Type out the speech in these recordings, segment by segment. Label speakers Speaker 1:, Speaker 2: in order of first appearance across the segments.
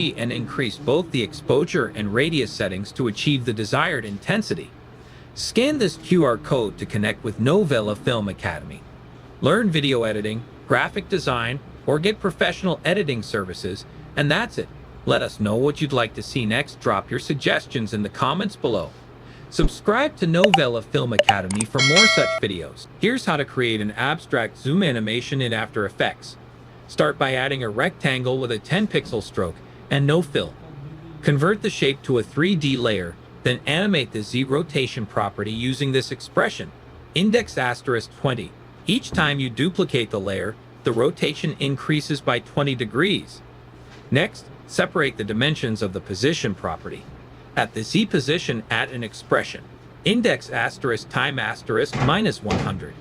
Speaker 1: and increase both the exposure and radius settings to achieve the desired intensity. Scan this QR code to connect with Novela Film Academy. Learn video editing, graphic design, or get professional editing services, and that's it. Let us know what you'd like to see next. Drop your suggestions in the comments below. Subscribe to Novela Film Academy for more such videos. Here's how to create an abstract zoom animation in After Effects. Start by adding a rectangle with a 10-pixel stroke and no fill. Convert the shape to a 3D layer, then animate the Z rotation property using this expression, index *20. Each time you duplicate the layer, the rotation increases by 20 degrees. Next, separate the dimensions of the position property. At the Z position, add an expression, index time -100.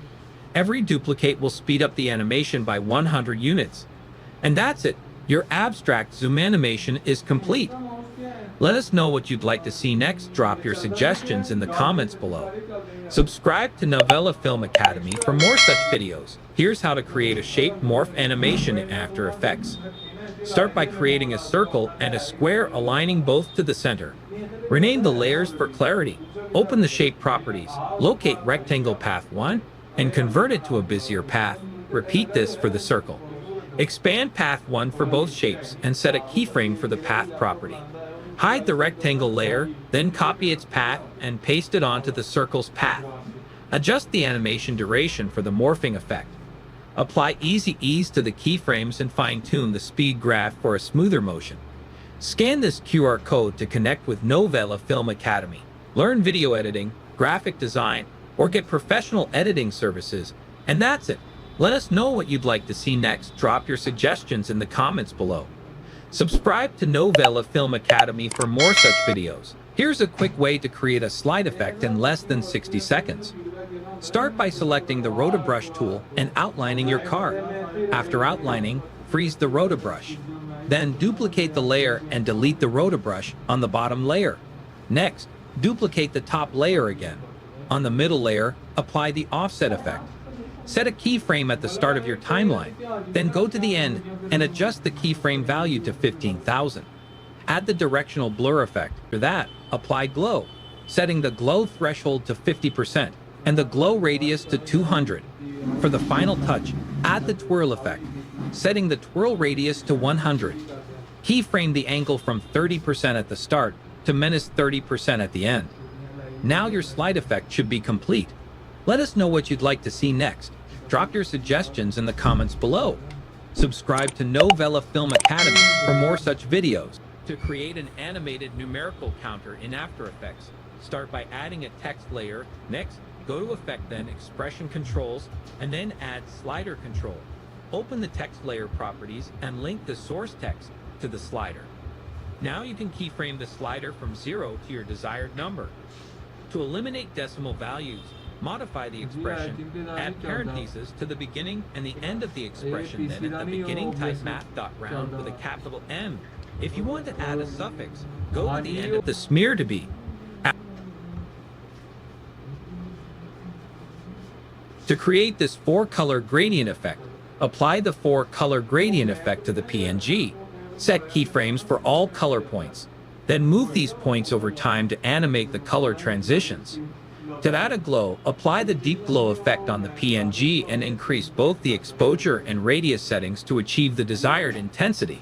Speaker 1: Every duplicate will speed up the animation by 100 units. And that's it. Your abstract zoom animation is complete. Let us know what you'd like to see next. Drop your suggestions in the comments below. Subscribe to Novela Film Academy for more such videos. Here's how to create a shape morph animation in After Effects. Start by creating a circle and a square, aligning both to the center. Rename the layers for clarity. Open the shape properties, locate rectangle path 1, and convert it to a Bezier path. Repeat this for the circle. Expand path 1 for both shapes and set a keyframe for the path property. Hide the rectangle layer, then copy its path and paste it onto the circle's path. Adjust the animation duration for the morphing effect. Apply easy ease to the keyframes and fine-tune the speed graph for a smoother motion. Scan this QR code to connect with Novela Film Academy. Learn video editing, graphic design, or get professional editing services, and that's it. Let us know what you'd like to see next. Drop your suggestions in the comments below. Subscribe to Novela Film Academy for more such videos. Here's a quick way to create a slide effect in less than 60 seconds. Start by selecting the Rotobrush tool and outlining your car. After outlining, freeze the Rotobrush. Then duplicate the layer and delete the Rotobrush on the bottom layer. Next, duplicate the top layer again. On the middle layer, apply the offset effect. Set a keyframe at the start of your timeline, then go to the end and adjust the keyframe value to 15,000. Add the directional blur effect. After that, apply glow, setting the glow threshold to 50% and the glow radius to 200. For the final touch, add the twirl effect, setting the twirl radius to 100. Keyframe the angle from 30% at the start to -30% at the end. Now your slide effect should be complete. Let us know what you'd like to see next. Drop your suggestions in the comments below. Subscribe to Novela Film Academy for more such videos. To create an animated numerical counter in After Effects, start by adding a text layer. Next, go to Effect, then Expression Controls, and then add Slider Control. Open the text layer properties and link the source text to the slider. Now you can keyframe the slider from 0 to your desired number. To eliminate decimal values, modify the expression, add parentheses to the beginning and the end of the expression, then at the beginning type math.round with a capital M. If you want to add a suffix, go to the end of the smear to be. To create this 4-color gradient effect, apply the 4-color gradient effect to the PNG. Set keyframes for all color points. Then move these points over time to animate the color transitions. To add a glow, apply the deep glow effect on the PNG and increase both the exposure and radius settings to achieve the desired intensity.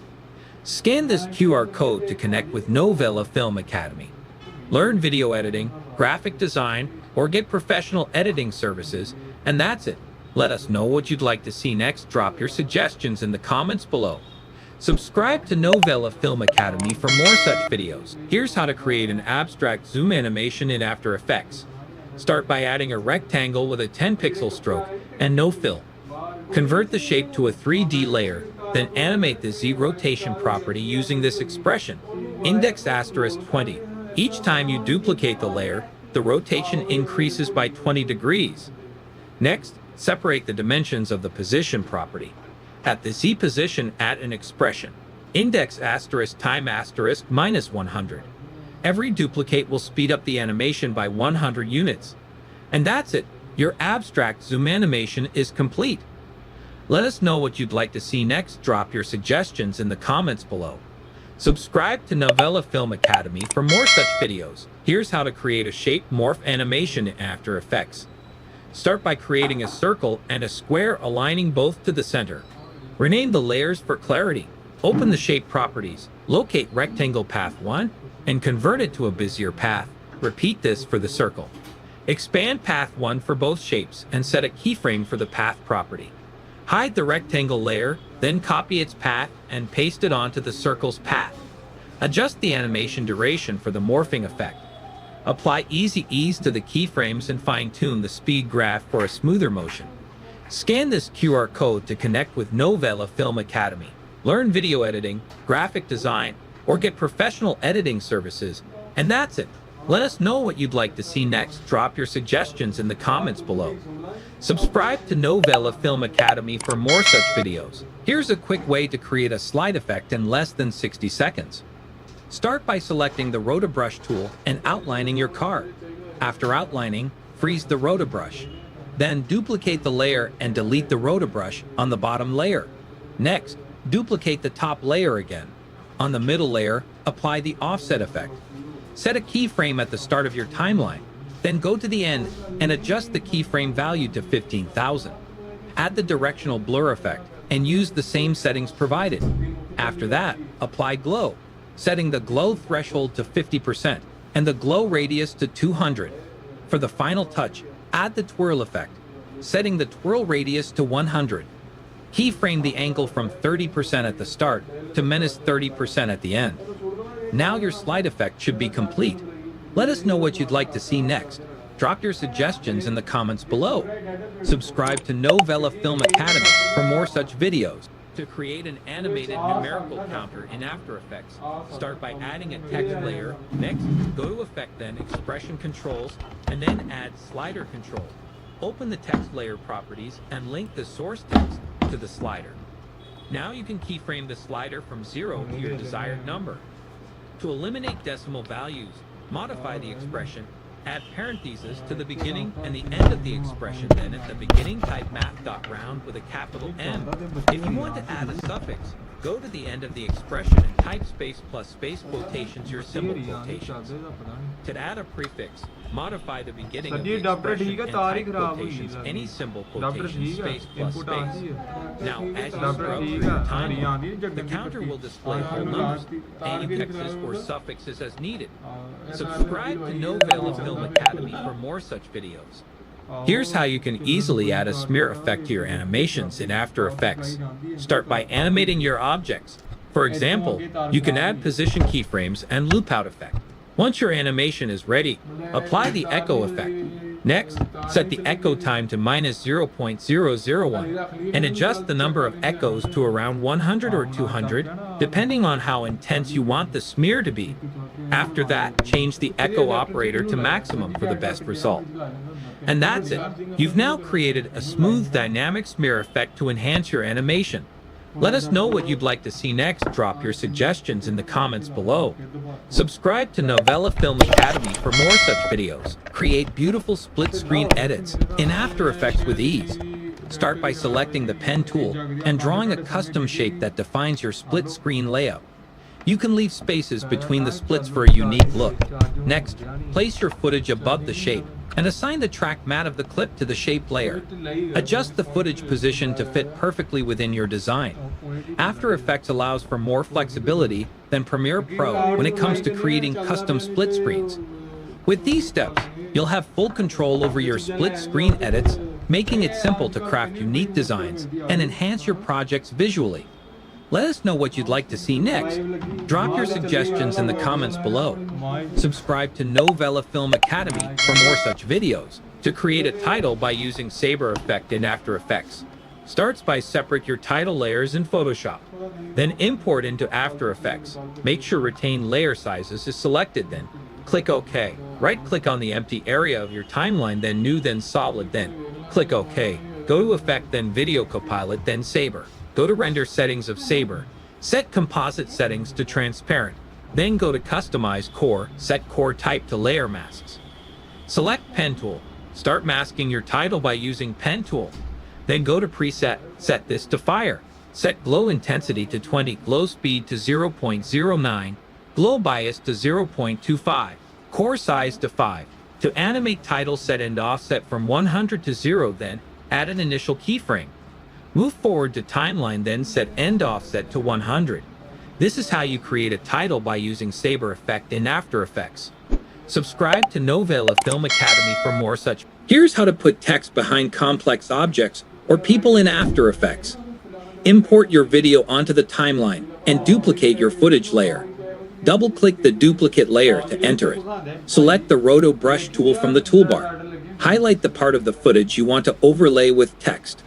Speaker 1: Scan this QR code to connect with Novela Film Academy. Learn video editing, graphic design, or get professional editing services, and that's it. Let us know what you'd like to see next. Drop your suggestions in the comments below. Subscribe to Novela Film Academy for more such videos. Here's how to create an abstract zoom animation in After Effects. Start by adding a rectangle with a 10-pixel stroke and no fill. Convert the shape to a 3D layer, then animate the Z rotation property using this expression, index *20. Each time you duplicate the layer, the rotation increases by 20 degrees. Next, separate the dimensions of the position property. At the Z position, add an expression, index time -100. Every duplicate will speed up the animation by 100 units. And that's it. Your abstract zoom animation is complete. Let us know what you'd like to see next. Drop your suggestions in the comments below. Subscribe to Novela Film Academy for more such videos. Here's how to create a shape morph animation in After Effects. Start by creating a circle and a square aligning both to the center. Rename the layers for clarity. Open the shape properties, locate rectangle path 1, and convert it to a Bezier path. Repeat this for the circle. Expand path 1 for both shapes and set a keyframe for the path property. Hide the rectangle layer, then copy its path and paste it onto the circle's path. Adjust the animation duration for the morphing effect. Apply easy ease to the keyframes and fine-tune the speed graph for a smoother motion. Scan this QR code to connect with Novela Film Academy. Learn video editing, graphic design, or get professional editing services. And that's it. Let us know what you'd like to see next. Drop your suggestions in the comments below. Subscribe to Novela Film Academy for more such videos. Here's a quick way to create a slide effect in less than 60 seconds. Start by selecting the Rotobrush tool and outlining your card. After outlining, freeze the Rotobrush. Then duplicate the layer and delete the Rotobrush on the bottom layer. Next, duplicate the top layer again. On the middle layer, apply the offset effect. Set a keyframe at the start of your timeline. Then go to the end and adjust the keyframe value to 15,000. Add the directional blur effect and use the same settings provided. After that, apply glow, setting the glow threshold to 50% and the glow radius to 200. For the final touch, add the twirl effect, setting the twirl radius to 100. Keyframe the angle from 30% at the start to -30% at the end. Now your slide effect should be complete. Let us know what you'd like to see next. Drop your suggestions in the comments below. Subscribe to Novela Film Academy for more such videos. To create an animated numerical counter in After Effects, start by adding a text layer. Next, go to Effect, then Expression Controls, and then add Slider Control. Open the text layer properties and link the source text to the slider. Now you can keyframe the slider from 0 to your desired number. To eliminate decimal values, modify the expression, add parentheses to the beginning and the end of the expression, then at the beginning type math.round with a capital M. If you want to add a suffix, go to the end of the expression and type space plus space quotations, your symbol quotations. To add a prefix, modify the beginning of the expression and type quotations, any symbol quotation, space plus space. Now, as you scrub through your timeline, the counter will display whole numbers, prefixes or suffixes as needed. Subscribe to Novela Film Academy for more such videos. Here's how you can easily add a smear effect to your animations in After Effects. Start by animating your objects. For example, you can add position keyframes and loop out effect. Once your animation is ready, apply the echo effect. Next, set the echo time to -0.001 and adjust the number of echoes to around 100 or 200, depending on how intense you want the smear to be. After that, change the echo operator to maximum for the best result. And that's it. You've now created a smooth dynamic smear effect to enhance your animation. Let us know what you'd like to see next. Drop your suggestions in the comments below. Subscribe to Novela Film Academy for more such videos. Create beautiful split-screen edits in After Effects with ease. Start by selecting the pen tool and drawing a custom shape that defines your split-screen layout. You can leave spaces between the splits for a unique look. Next, place your footage above the shape and assign the track matte of the clip to the shape layer. Adjust the footage position to fit perfectly within your design. After Effects allows for more flexibility than Premiere Pro when it comes to creating custom split screens. With these steps, you'll have full control over your split screen edits, making it simple to craft unique designs and enhance your projects visually. Let us know what you'd like to see next. Drop your suggestions in the comments below. Subscribe to Novela Film Academy for more such videos. To create a title by using Saber effect in After Effects, starts by separate your title layers in Photoshop. Then import into After Effects. Make sure Retain Layer Sizes is selected, then click OK. Right-click on the empty area of your timeline, then New, then Solid, then click OK. Go to Effect, then Video Copilot, then Saber. Go to Render Settings of Saber. Set Composite Settings to Transparent. Then go to Customize Core. Set Core Type to Layer Masks. Select Pen Tool. Start masking your title by using Pen Tool. Then go to Preset. Set this to Fire. Set glow intensity to 20, glow speed to 0.09, glow bias to 0.25, core size to 5. To animate title, set end offset from 100 to 0, then add an initial keyframe. Move forward to timeline, then set end offset to 100. This is how you create a title by using Saber effect in After Effects. Subscribe to Novela Film Academy for more such. Here's how to put text behind complex objects or people in After Effects. Import your video onto the timeline and duplicate your footage layer. Double-click the duplicate layer to enter it. Select the Roto Brush tool from the toolbar. Highlight the part of the footage you want to overlay with text.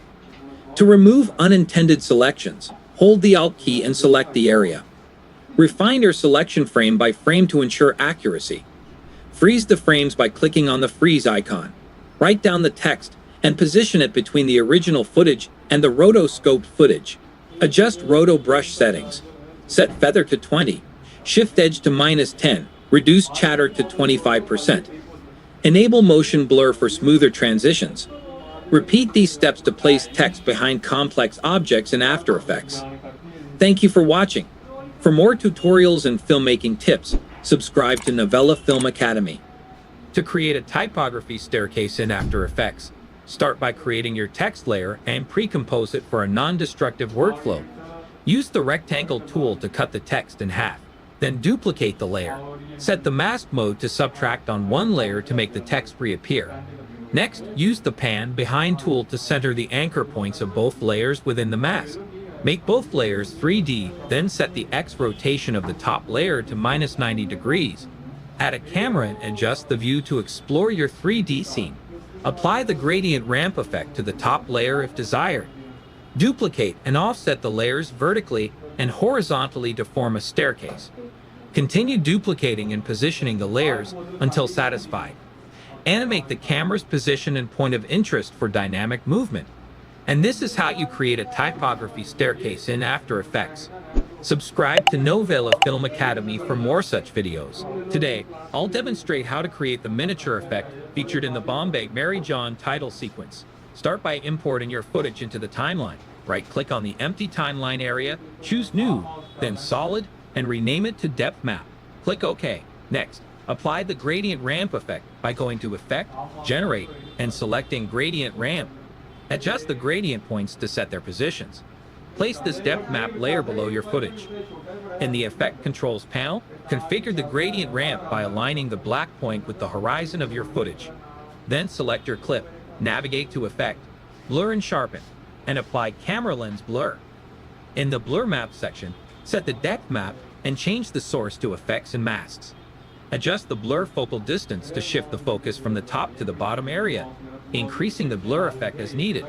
Speaker 1: To remove unintended selections, hold the Alt key and select the area. Refine your selection frame by frame to ensure accuracy. Freeze the frames by clicking on the freeze icon. Write down the text and position it between the original footage and the rotoscoped footage. Adjust Roto Brush settings. Set feather to 20. Shift edge to -10, reduce chatter to 25%. Enable motion blur for smoother transitions. Repeat these steps to place text behind complex objects in After Effects. Thank you for watching. For more tutorials and filmmaking tips, subscribe to Novela Film Academy. To create a typography staircase in After Effects, start by creating your text layer and pre-compose it for a non-destructive workflow. Use the rectangle tool to cut the text in half. Then duplicate the layer. Set the mask mode to subtract on one layer to make the text reappear. Next, use the pan behind tool to center the anchor points of both layers within the mask. Make both layers 3D, then set the X rotation of the top layer to -90 degrees. Add a camera and adjust the view to explore your 3D scene. Apply the gradient ramp effect to the top layer if desired. Duplicate and offset the layers vertically and horizontally to form a staircase. Continue duplicating and positioning the layers until satisfied. Animate the camera's position and point of interest for dynamic movement. And this is how you create a typography staircase in After Effects. Subscribe to Novela Film Academy for more such videos. Today, I'll demonstrate how to create the miniature effect featured in the Bombay Mary John title sequence. Start by importing your footage into the timeline. Right-click on the empty timeline area, choose New, then Solid, and rename it to Depth Map. Click OK. Next, apply the gradient ramp effect by going to Effect, Generate, and selecting Gradient Ramp. Adjust the gradient points to set their positions. Place this depth map layer below your footage. In the Effect Controls panel, configure the gradient ramp by aligning the black point with the horizon of your footage. Then select your clip, navigate to Effect, Blur and Sharpen, and apply Camera Lens Blur. In the Blur Map section, set the depth map and change the source to Effects and Masks. Adjust the blur focal distance to shift the focus from the top to the bottom area, increasing the blur effect as needed.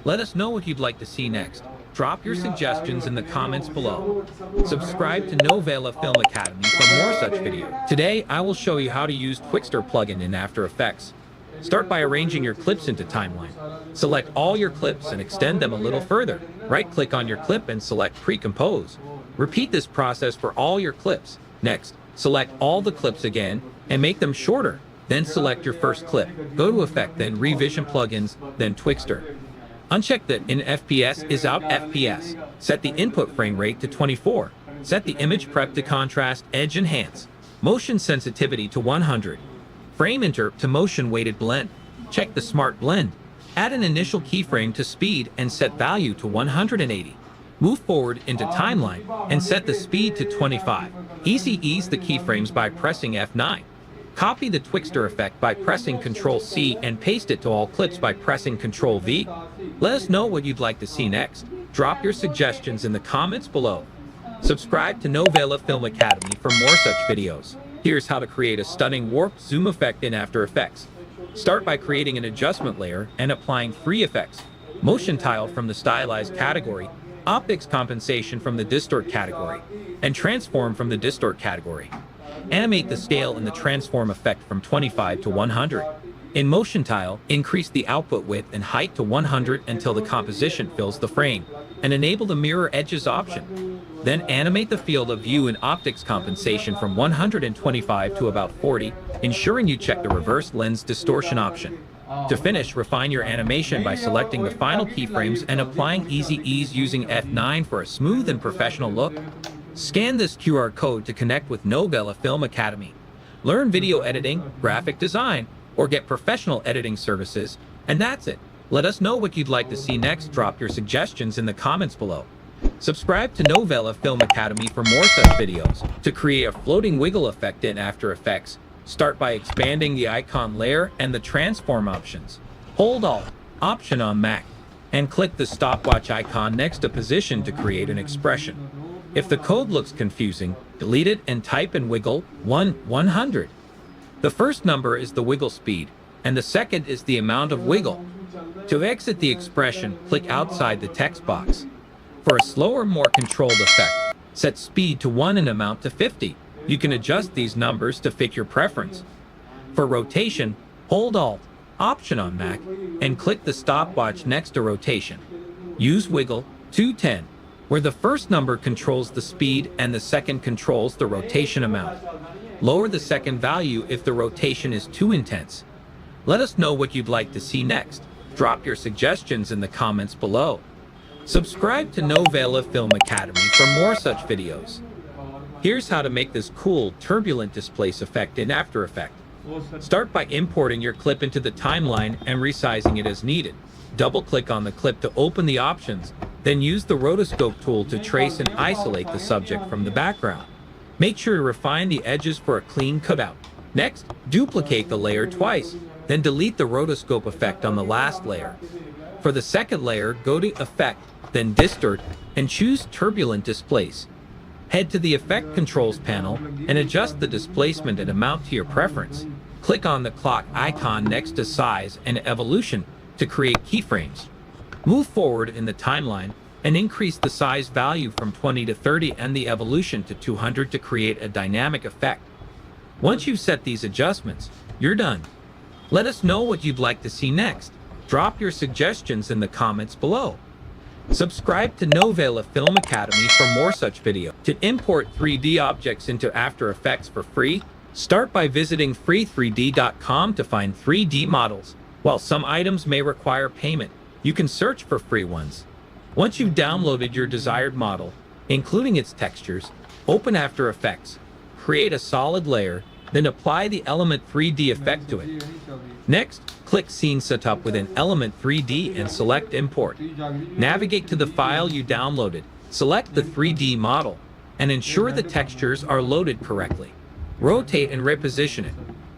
Speaker 1: Let us know what you'd like to see next. Drop your suggestions in the comments below. Subscribe to Novela Film Academy for more such videos. Today, I will show you how to use Twixtor plugin in After Effects. Start by arranging your clips into timeline. Select all your clips and extend them a little further. Right-click on your clip and select Pre-Compose. Repeat this process for all your clips. Next, select all the clips again and make them shorter. Then select your first clip. Go to Effect, then Revision Plugins, then Twixtor. Uncheck that In FPS is Out FPS. Set the input frame rate to 24. Set the image prep to Contrast Edge Enhance. Motion sensitivity to 100. Frame interp to Motion Weighted Blend. Check the Smart Blend. Add an initial keyframe to Speed and set value to 180. Move forward into Timeline and set the speed to 25. Easy ease the keyframes by pressing F9. Copy the Twixtor effect by pressing Ctrl-C and paste it to all clips by pressing Ctrl-V. Let us know what you'd like to see next. Drop your suggestions in the comments below. Subscribe to Novela Film Academy for more such videos. Here's how to create a stunning warp zoom effect in After Effects. Start by creating an adjustment layer and applying free effects. Motion tile from the Stylize category, Optics compensation from the Distort category, and Transform from the Distort category. Animate the scale in the Transform effect from 25 to 100. In Motion Tile, increase the output width and height to 100 until the composition fills the frame, and enable the Mirror Edges option. Then animate the field of view in Optics compensation from 125 to about 40, ensuring you check the Reverse Lens Distortion option. To finish, refine your animation by selecting the final keyframes and applying Easy Ease using F9 for a smooth and professional look. Scan this QR code to connect with Novela Film Academy. Learn video editing, graphic design, or get professional editing services. And that's it. Let us know what you'd like to see next. Drop your suggestions in the comments below. Subscribe to Novela Film Academy for more such videos. To create a floating wiggle effect in After Effects, start by expanding the icon layer and the transform options. Hold Alt, Option on Mac, and click the stopwatch icon next to position to create an expression. If the code looks confusing, delete it and type in wiggle 100. The first number is the wiggle speed, and the second is the amount of wiggle. To exit the expression, click outside the text box. For a slower, more controlled effect, set speed to 1 and amount to 50. You can adjust these numbers to fit your preference. For rotation, hold Alt, Option on Mac, and click the stopwatch next to rotation. Use wiggle 210, where the first number controls the speed and the second controls the rotation amount. Lower the second value if the rotation is too intense. Let us know what you'd like to see next. Drop your suggestions in the comments below. Subscribe to Novela Film Academy for more such videos. Here's how to make this cool turbulent displace effect in After Effects. Start by importing your clip into the timeline and resizing it as needed. Double-click on the clip to open the options, then use the rotoscope tool to trace and isolate the subject from the background. Make sure to refine the edges for a clean cutout. Next, duplicate the layer twice, then delete the rotoscope effect on the last layer. For the second layer, go to Effect, then Distort, and choose Turbulent Displace. Head to the Effect Controls panel and adjust the displacement and amount to your preference. Click on the clock icon next to Size and Evolution to create keyframes. Move forward in the timeline and increase the size value from 20 to 30 and the evolution to 200 to create a dynamic effect. Once you've set these adjustments, you're done. Let us know what you'd like to see next. Drop your suggestions in the comments below. Subscribe to Novela Film Academy for more such videos. To import 3D objects into After Effects for free, start by visiting free3d.com to find 3D models. While some items may require payment, you can search for free ones. Once you've downloaded your desired model, including its textures, open After Effects, create a solid layer, then apply the Element 3D effect to it. Next, click Scene Setup within Element 3D and select Import. Navigate to the file you downloaded, select the 3D model, and ensure the textures are loaded correctly. Rotate and reposition it,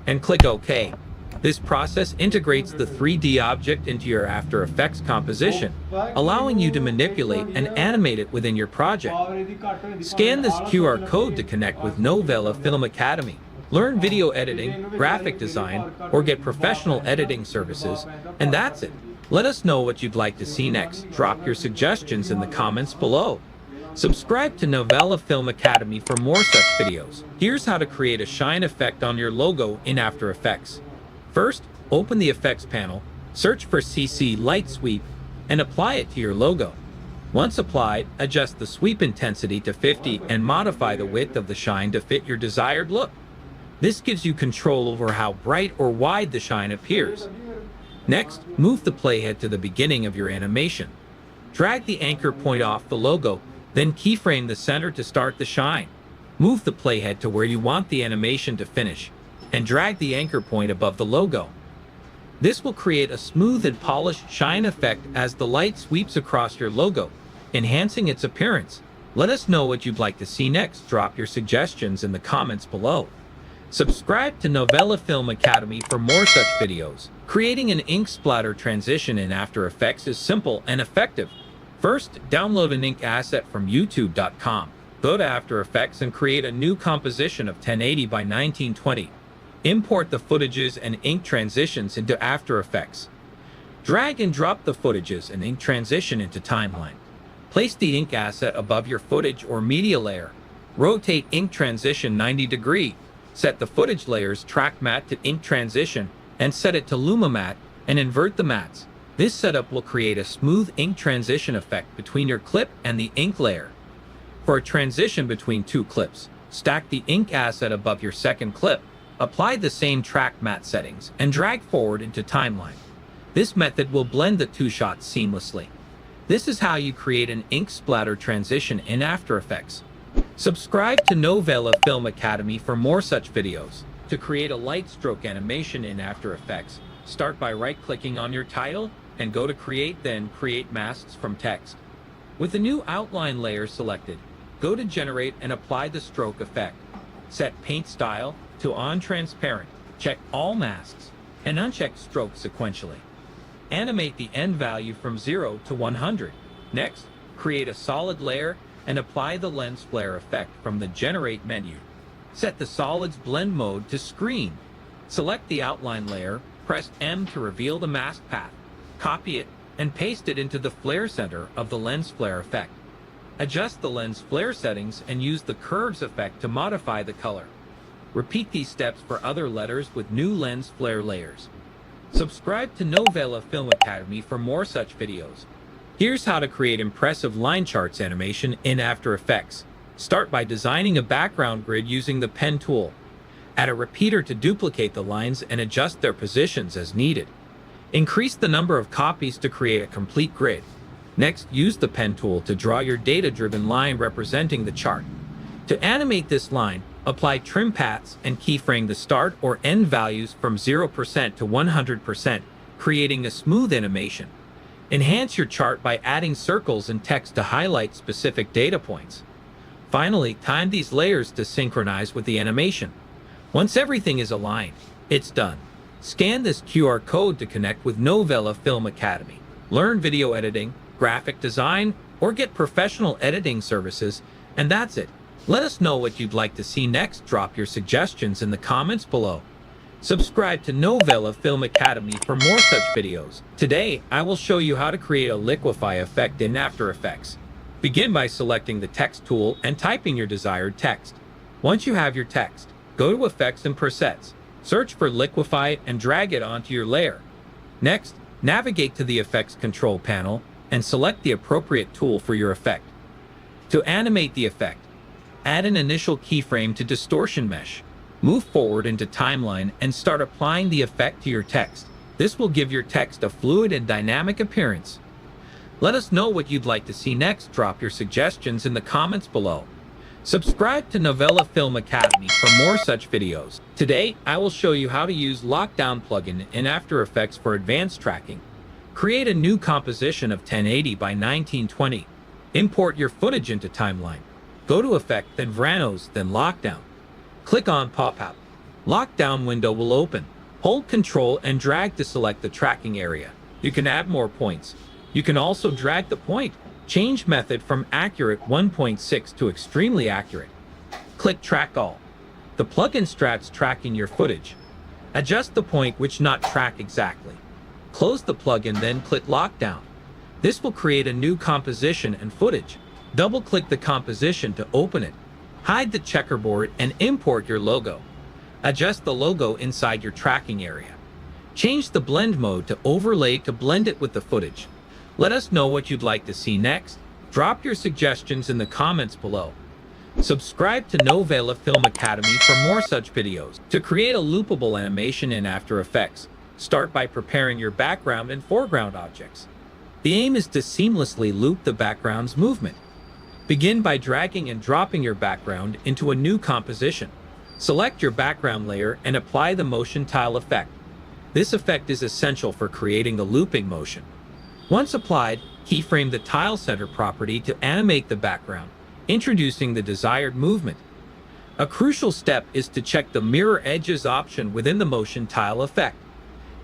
Speaker 1: and click OK. This process integrates the 3D object into your After Effects composition, allowing you to manipulate and animate it within your project. Scan this QR code to connect with Novela Film Academy. Learn video editing, graphic design, or get professional editing services. And that's it. Let us know what you'd like to see next. Drop your suggestions in the comments below. Subscribe to Novela Film Academy for more such videos. Here's how to create a shine effect on your logo in After Effects. First, open the Effects panel, search for CC Light Sweep, and apply it to your logo. Once applied, adjust the sweep intensity to 50 and modify the width of the shine to fit your desired look. This gives you control over how bright or wide the shine appears. Next, move the playhead to the beginning of your animation. Drag the anchor point off the logo, then keyframe the center to start the shine. Move the playhead to where you want the animation to finish, and drag the anchor point above the logo. This will create a smooth and polished shine effect as the light sweeps across your logo, enhancing its appearance. Let us know what you'd like to see next. Drop your suggestions in the comments below. Subscribe to Novela Film Academy for more such videos. Creating an ink splatter transition in After Effects is simple and effective. First, download an ink asset from youtube.com. Go to After Effects and create a new composition of 1080 by 1920. Import the footages and ink transitions into After Effects. Drag and drop the footages and ink transition into Timeline. Place the ink asset above your footage or media layer. Rotate ink transition 90 degrees. Set the footage layer's track matte to ink transition and set it to Luma matte and invert the mattes. This setup will create a smooth ink transition effect between your clip and the ink layer. For a transition between two clips, stack the ink asset above your second clip. Apply the same track matte settings and drag forward into Timeline. This method will blend the two shots seamlessly. This is how you create an ink splatter transition in After Effects. Subscribe to Novela Film Academy for more such videos. To create a light stroke animation in After Effects, start by right-clicking on your title and go to Create, then Create Masks from Text. With the new outline layer selected, go to Generate and apply the stroke effect. Set Paint Style to On Transparent. Check all masks and uncheck Stroke sequentially. Animate the end value from 0 to 100. Next, create a solid layer and apply the lens flare effect from the Generate menu. Set the Solids Blend Mode to Screen. Select the outline layer, press M to reveal the mask path. Copy it and paste it into the flare center of the lens flare effect. Adjust the lens flare settings and use the curves effect to modify the color. Repeat these steps for other letters with new lens flare layers. Subscribe to Novela Film Academy for more such videos. Here's how to create impressive line charts animation in After Effects. Start by designing a background grid using the pen tool. Add a repeater to duplicate the lines and adjust their positions as needed. Increase the number of copies to create a complete grid. Next, use the pen tool to draw your data-driven line representing the chart. To animate this line, apply trim paths and keyframe the start or end values from 0% to 100%, creating a smooth animation. Enhance your chart by adding circles and text to highlight specific data points. Finally, time these layers to synchronize with the animation. Once everything is aligned, it's done. Scan this QR code to connect with Novela Film Academy. Learn video editing, graphic design, or get professional editing services, and that's it. Let us know what you'd like to see next. Drop your suggestions in the comments below. Subscribe to Novela Film Academy for more such videos. Today, I will show you how to create a liquefy effect in After Effects. Begin by selecting the text tool and typing your desired text. Once you have your text, go to Effects and Presets. Search for liquefy and drag it onto your layer. Next, navigate to the Effects Control panel and select the appropriate tool for your effect. To animate the effect, add an initial keyframe to Distortion Mesh. Move forward into Timeline and start applying the effect to your text. This will give your text a fluid and dynamic appearance. Let us know what you'd like to see next. Drop your suggestions in the comments below. Subscribe to Novela Film Academy for more such videos. Today, I will show you how to use Lockdown plugin in After Effects for advanced tracking. Create a new composition of 1080 by 1920. Import your footage into Timeline. Go to Effect, then Vranos, then Lockdown. Click on Pop-Up. Lockdown window will open. Hold Ctrl and drag to select the tracking area. You can add more points. You can also drag the point. Change method from Accurate 1.6 to Extremely Accurate. Click Track All. The plugin starts tracking your footage. Adjust the point which not track exactly. Close the plugin, then click Lockdown. This will create a new composition and footage. Double-click the composition to open it. Hide the checkerboard and import your logo. Adjust the logo inside your tracking area. Change the blend mode to overlay to blend it with the footage. Let us know what you'd like to see next. Drop your suggestions in the comments below. Subscribe to Novela Film Academy for more such videos. To create a loopable animation in After Effects, start by preparing your background and foreground objects. The aim is to seamlessly loop the background's movement. Begin by dragging and dropping your background into a new composition. Select your background layer and apply the motion tile effect. This effect is essential for creating the looping motion. Once applied, keyframe the tile center property to animate the background, introducing the desired movement. A crucial step is to check the mirror edges option within the motion tile effect.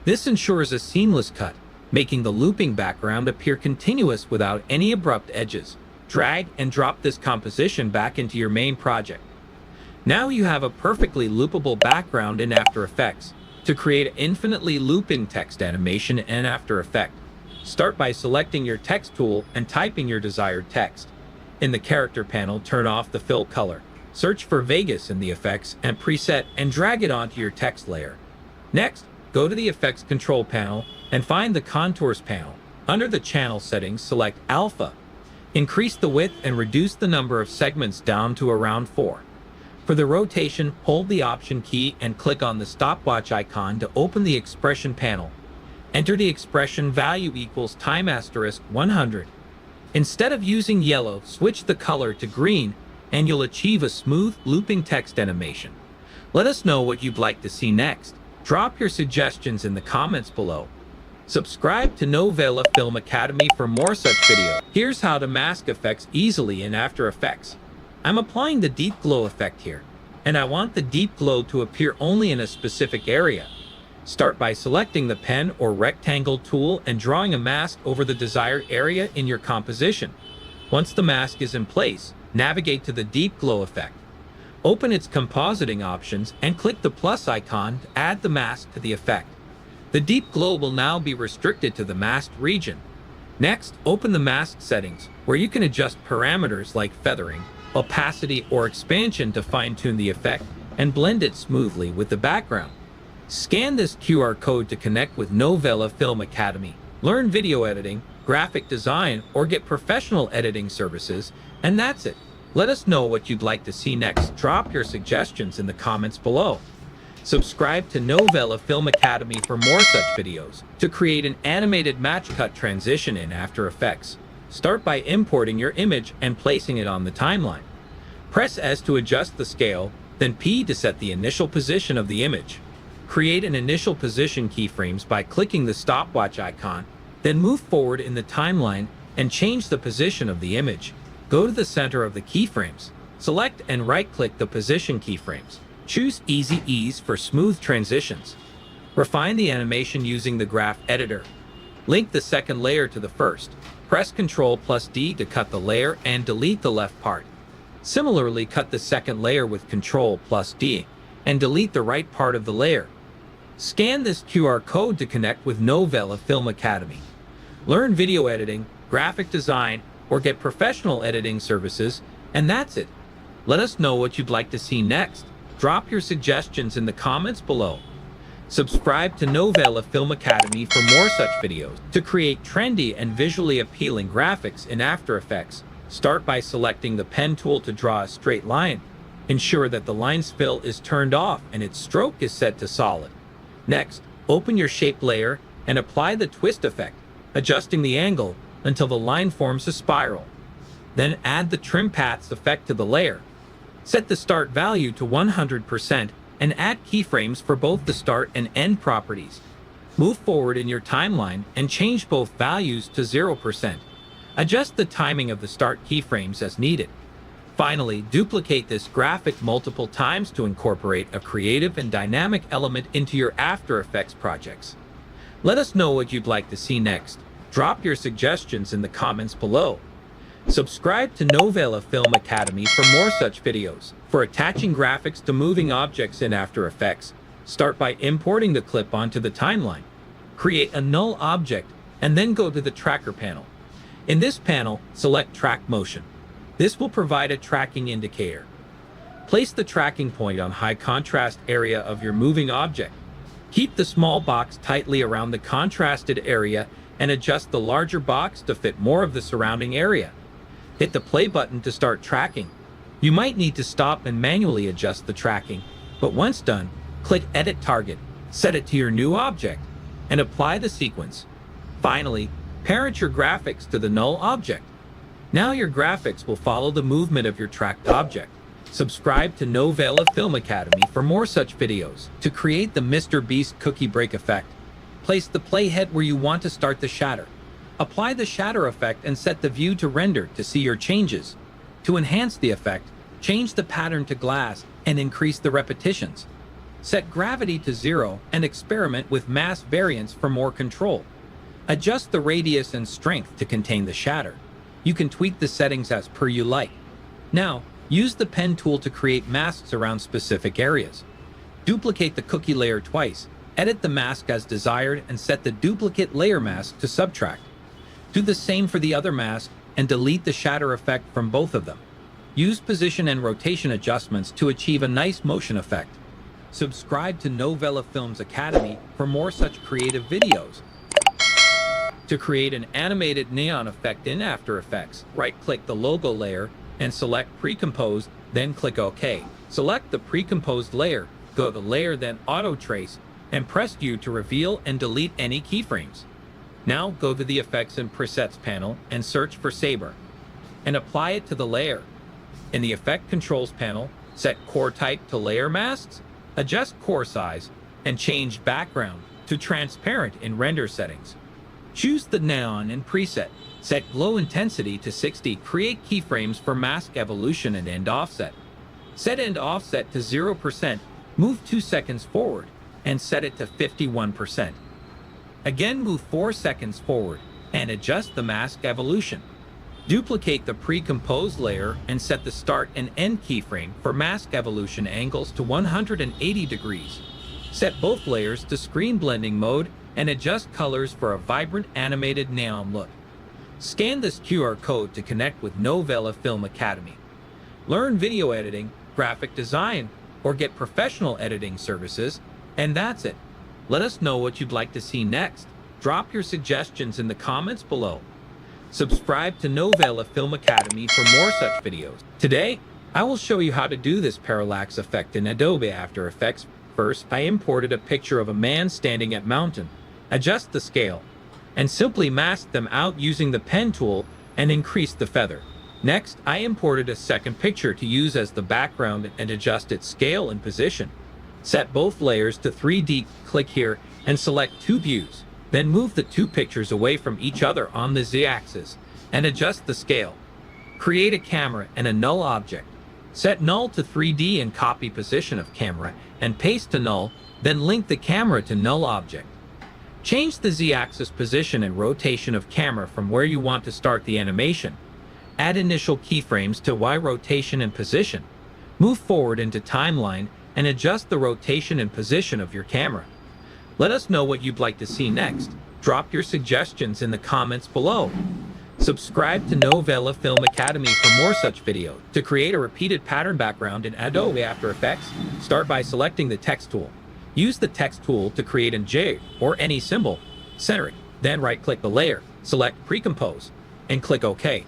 Speaker 1: This ensures a seamless cut, making the looping background appear continuous without any abrupt edges. Drag and drop this composition back into your main project. Now you have a perfectly loopable background in After Effects. To create an infinitely looping text animation in After Effects, start by selecting your text tool and typing your desired text. In the character panel, turn off the fill color. Search for Vegas in the effects and preset and drag it onto your text layer. Next, go to the Effects Control panel and find the Contours panel. Under the channel settings, select Alpha. Increase the width and reduce the number of segments down to around 4. For the rotation, hold the Option key and click on the stopwatch icon to open the Expression panel. Enter the expression value equals time asterisk 100. Instead of using yellow, switch the color to green and you'll achieve a smooth, looping text animation. Let us know what you'd like to see next. Drop your suggestions in the comments below. Subscribe to Novela Film Academy for more such videos. Here's how to mask effects easily in After Effects. I'm applying the deep glow effect here, and I want the deep glow to appear only in a specific area. Start by selecting the pen or rectangle tool and drawing a mask over the desired area in your composition. Once the mask is in place, navigate to the deep glow effect. Open its compositing options and click the plus icon to add the mask to the effect. The deep glow will now be restricted to the masked region. Next, open the mask settings, where you can adjust parameters like feathering, opacity, or expansion to fine-tune the effect and blend it smoothly with the background. Scan this QR code to connect with Novela Film Academy. Learn video editing, graphic design, or get professional editing services, and that's it. Let us know what you'd like to see next. Drop your suggestions in the comments below. Subscribe to Novela Film Academy for more such videos. To create an animated match cut transition in After Effects, start by importing your image and placing it on the timeline. Press S to adjust the scale, then P to set the initial position of the image. Create an initial position keyframes by clicking the stopwatch icon, then move forward in the timeline and change the position of the image. Go to the center of the keyframes. Select and right-click the position keyframes. Choose Easy Ease for smooth transitions. Refine the animation using the graph editor. Link the second layer to the first. Press Ctrl plus D to cut the layer and delete the left part. Similarly, cut the second layer with Ctrl plus D and delete the right part of the layer. Scan this QR code to connect with Novela Film Academy. Learn video editing, graphic design, or get professional editing services, and that's it. Let us know what you'd like to see next. Drop your suggestions in the comments below. Subscribe to Novela Film Academy for more such videos. To create trendy and visually appealing graphics in After Effects, start by selecting the pen tool to draw a straight line. Ensure that the line's fill is turned off and its stroke is set to solid. Next, open your shape layer and apply the twist effect, adjusting the angle until the line forms a spiral. Then add the trim paths effect to the layer. Set the start value to 100% and add keyframes for both the start and end properties. Move forward in your timeline and change both values to 0%. Adjust the timing of the start keyframes as needed. Finally, duplicate this graphic multiple times to incorporate a creative and dynamic element into your After Effects projects. Let us know what you'd like to see next. Drop your suggestions in the comments below. Subscribe to Novela Film Academy for more such videos. For attaching graphics to moving objects in After Effects, start by importing the clip onto the timeline. Create a null object and then go to the Tracker panel. In this panel, select Track Motion. This will provide a tracking indicator. Place the tracking point on high contrast area of your moving object. Keep the small box tightly around the contrasted area and adjust the larger box to fit more of the surrounding area. Hit the play button to start tracking. You might need to stop and manually adjust the tracking, but once done, click Edit Target, set it to your new object, and apply the sequence. Finally, parent your graphics to the null object. Now your graphics will follow the movement of your tracked object. Subscribe to Novela Film Academy for more such videos. To create the Mr. Beast cookie break effect, place the playhead where you want to start the shatter. Apply the shatter effect and set the view to render to see your changes. To enhance the effect, change the pattern to glass and increase the repetitions. Set gravity to 0 and experiment with mass variance for more control. Adjust the radius and strength to contain the shatter. You can tweak the settings as per you like. Now, use the pen tool to create masks around specific areas. Duplicate the cookie layer twice, edit the mask as desired, and set the duplicate layer mask to subtract. Do the same for the other mask and delete the shatter effect from both of them. Use position and rotation adjustments to achieve a nice motion effect. Subscribe to Novela Films Academy for more such creative videos. To create an animated neon effect in After Effects, right-click the logo layer and select Pre-Composed, then click OK. Select the pre-composed layer, go to Layer, then Auto Trace, and press U to reveal and delete any keyframes. Now go to the Effects and Presets panel and search for Saber, and apply it to the layer. In the Effect Controls panel, set Core Type to Layer Masks, adjust Core Size, and change Background to Transparent in Render settings. Choose the Neon in Preset, set Glow Intensity to 60, create keyframes for Mask Evolution and End Offset. Set End Offset to 0%, move 2 seconds forward, and set it to 51%. Again, move 4 seconds forward, and adjust the Mask Evolution. Duplicate the pre-composed layer and set the start and end keyframe for mask evolution angles to 180 degrees. Set both layers to screen blending mode and adjust colors for a vibrant animated neon look. Scan this QR code to connect with Novela Film Academy. Learn video editing, graphic design, or get professional editing services, and that's it. Let us know what you'd like to see next. Drop your suggestions in the comments below. Subscribe to Novela Film Academy for more such videos. Today, I will show you how to do this parallax effect in Adobe After Effects. First, I imported a picture of a man standing at mountain. Adjust the scale, and simply mask them out using the pen tool and increase the feather. Next, I imported a second picture to use as the background and adjust its scale and position. Set both layers to 3D, click here, and select two views. Then move the two pictures away from each other on the Z-axis and adjust the scale. Create a camera and a null object. Set null to 3D and copy position of camera and paste to null, then link the camera to null object. Change the Z-axis position and rotation of camera from where you want to start the animation. Add initial keyframes to Y rotation and position. Move forward into timeline and adjust the rotation and position of your camera. Let us know what you'd like to see next. Drop your suggestions in the comments below. Subscribe to Novela Film Academy for more such videos. To create a repeated pattern background in Adobe After Effects, start by selecting the Text tool. Use the Text tool to create a J or any symbol, center it. Then right-click the layer, select Pre-compose, and click OK.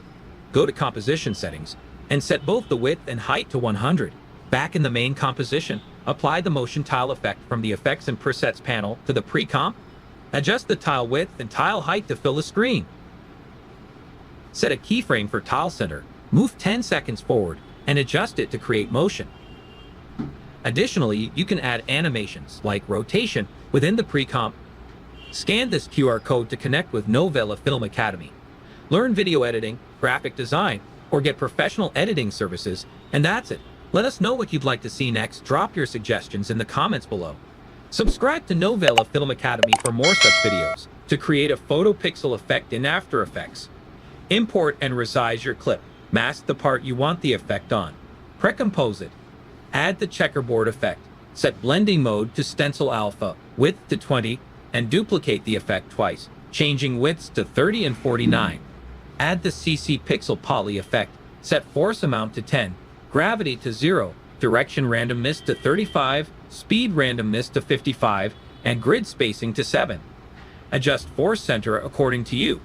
Speaker 1: Go to Composition Settings, and set both the width and height to 100. Back in the main composition, apply the motion tile effect from the Effects and Presets panel to the pre-comp. Adjust the tile width and tile height to fill the screen. Set a keyframe for tile center, move 10 seconds forward, and adjust it to create motion. Additionally, you can add animations like rotation within the pre-comp. Scan this QR code to connect with Novela Film Academy. Learn video editing, graphic design, or get professional editing services, and that's it. Let us know what you'd like to see next. Drop your suggestions in the comments below. Subscribe to Novela Film Academy for more such videos. To create a photo pixel effect in After Effects, import and resize your clip. Mask the part you want the effect on. Pre-compose it. Add the checkerboard effect. Set blending mode to stencil alpha, width to 20, and duplicate the effect twice, changing widths to 30 and 49. Add the CC pixel poly effect. Set force amount to 10. Gravity to 0, direction randomness to 35, speed randomness to 55, and grid spacing to 7. Adjust force center according to you.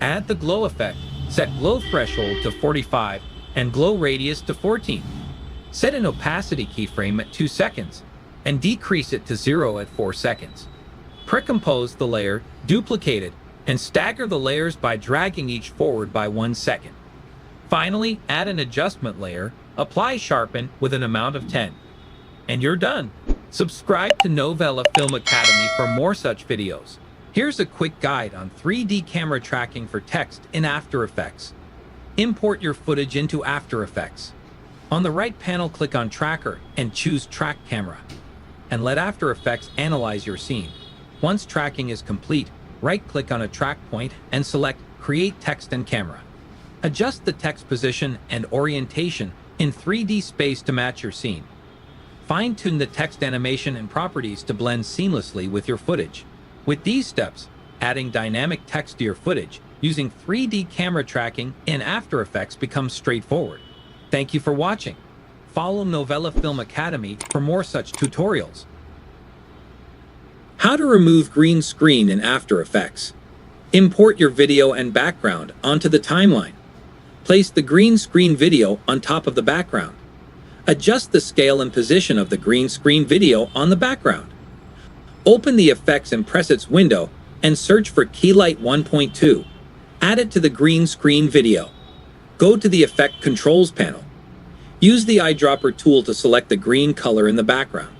Speaker 1: Add the glow effect, set glow threshold to 45, and glow radius to 14. Set an opacity keyframe at 2 seconds, and decrease it to 0 at 4 seconds. Pre-compose the layer, duplicate it, and stagger the layers by dragging each forward by 1 second. Finally, add an adjustment layer, apply sharpen with an amount of 10. And you're done. Subscribe to Novela Film Academy for more such videos. Here's a quick guide on 3D camera tracking for text in After Effects. Import your footage into After Effects. On the right panel, click on Tracker and choose Track Camera. And let After Effects analyze your scene. Once tracking is complete, right-click on a track point and select Create Text and Camera. Adjust the text position and orientation in 3D space to match your scene. Fine-tune the text animation and properties to blend seamlessly with your footage. With these steps, adding dynamic text to your footage using 3D camera tracking in After Effects becomes straightforward. Thank you for watching. Follow Novela Film Academy for more such tutorials. How to remove green screen in After Effects. Import your video and background onto the timeline. Place the green screen video on top of the background. Adjust the scale and position of the green screen video on the background. Open the Effects and Presets window and search for Keylight 1.2. Add it to the green screen video. Go to the Effect Controls panel. Use the eyedropper tool to select the green color in the background.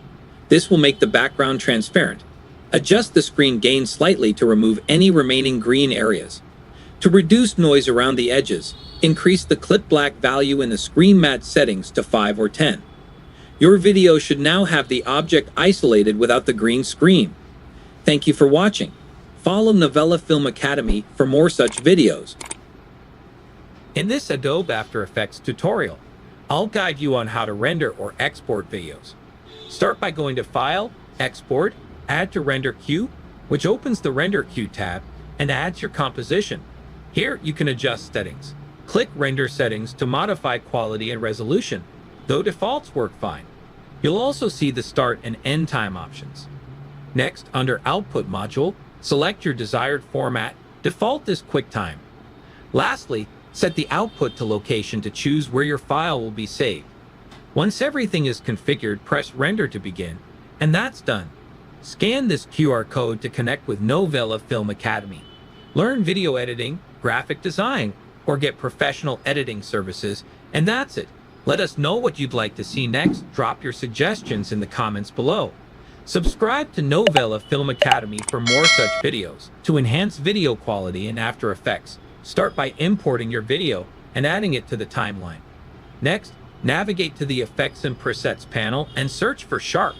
Speaker 1: This will make the background transparent. Adjust the screen gain slightly to remove any remaining green areas. To reduce noise around the edges, increase the clip black value in the screen matte settings to 5 or 10. Your video should now have the object isolated without the green screen. Thank you for watching. Follow Novela Film Academy for more such videos. In this Adobe After Effects tutorial, I'll guide you on how to render or export videos. Start by going to File, Export, Add to Render Queue, which opens the Render Queue tab and adds your composition. Here you can adjust settings. Click Render Settings to modify quality and resolution, though defaults work fine. You'll also see the start and end time options. Next, under Output module, select your desired format. Default is QuickTime. Lastly, set the output to location to choose where your file will be saved. Once everything is configured, press Render to begin, and that's done. Scan this QR code to connect with Novela Film Academy. Learn video editing, graphic design, or get professional editing services, and that's it. Let us know what you'd like to see next. Drop your suggestions in the comments below. Subscribe to Novela Film Academy for more such videos. To enhance video quality in After Effects, start by importing your video and adding it to the timeline. Next, navigate to the Effects and Presets panel and search for Sharp.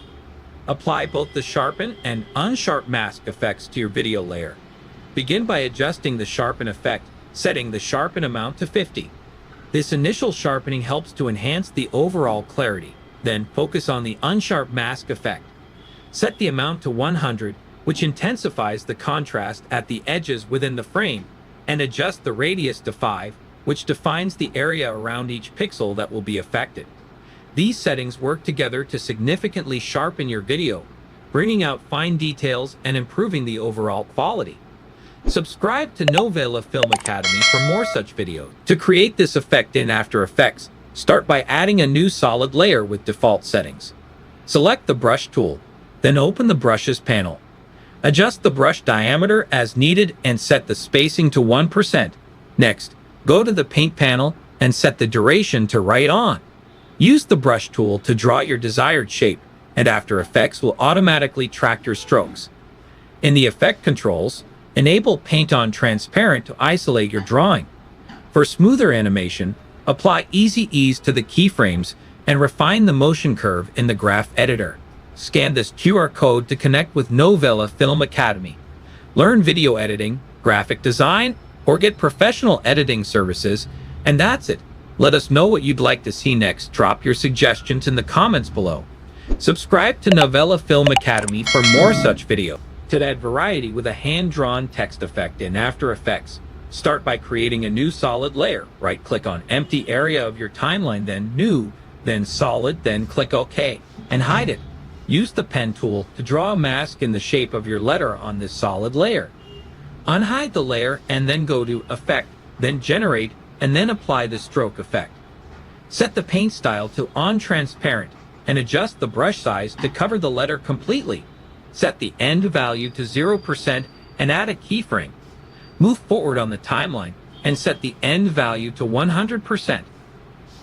Speaker 1: Apply both the Sharpen and Unsharp mask effects to your video layer. Begin by adjusting the Sharpen effect, setting the Sharpen amount to 50. This initial sharpening helps to enhance the overall clarity. Then focus on the Unsharp mask effect. Set the amount to 100, which intensifies the contrast at the edges within the frame, and adjust the radius to 5, which defines the area around each pixel that will be affected. These settings work together to significantly sharpen your video, bringing out fine details and improving the overall quality. Subscribe to Novela Film Academy for more such videos. To create this effect in After Effects, start by adding a new solid layer with default settings. Select the Brush tool, then open the Brushes panel. Adjust the brush diameter as needed and set the spacing to 1%. Next, go to the Paint panel and set the duration to right on. Use the Brush tool to draw your desired shape, and After Effects will automatically track your strokes. In the Effect Controls, enable Paint on Transparent to isolate your drawing. For smoother animation, apply Easy Ease to the keyframes and refine the motion curve in the Graph Editor. Scan this QR code to connect with Novela Film Academy. Learn video editing, graphic design, or get professional editing services, and that's it. Let us know what you'd like to see next. Drop your suggestions in the comments below. Subscribe to Novela Film Academy for more such videos. To add variety with a hand-drawn text effect in After Effects, start by creating a new solid layer. Right-click on empty area of your timeline, then New, then Solid, then click OK, and hide it. Use the pen tool to draw a mask in the shape of your letter on this solid layer. Unhide the layer and then go to Effect, then Generate, and then apply the stroke effect. Set the paint style to On Transparent and adjust the brush size to cover the letter completely. Set the end value to 0% and add a keyframe. Move forward on the timeline and set the end value to 100%.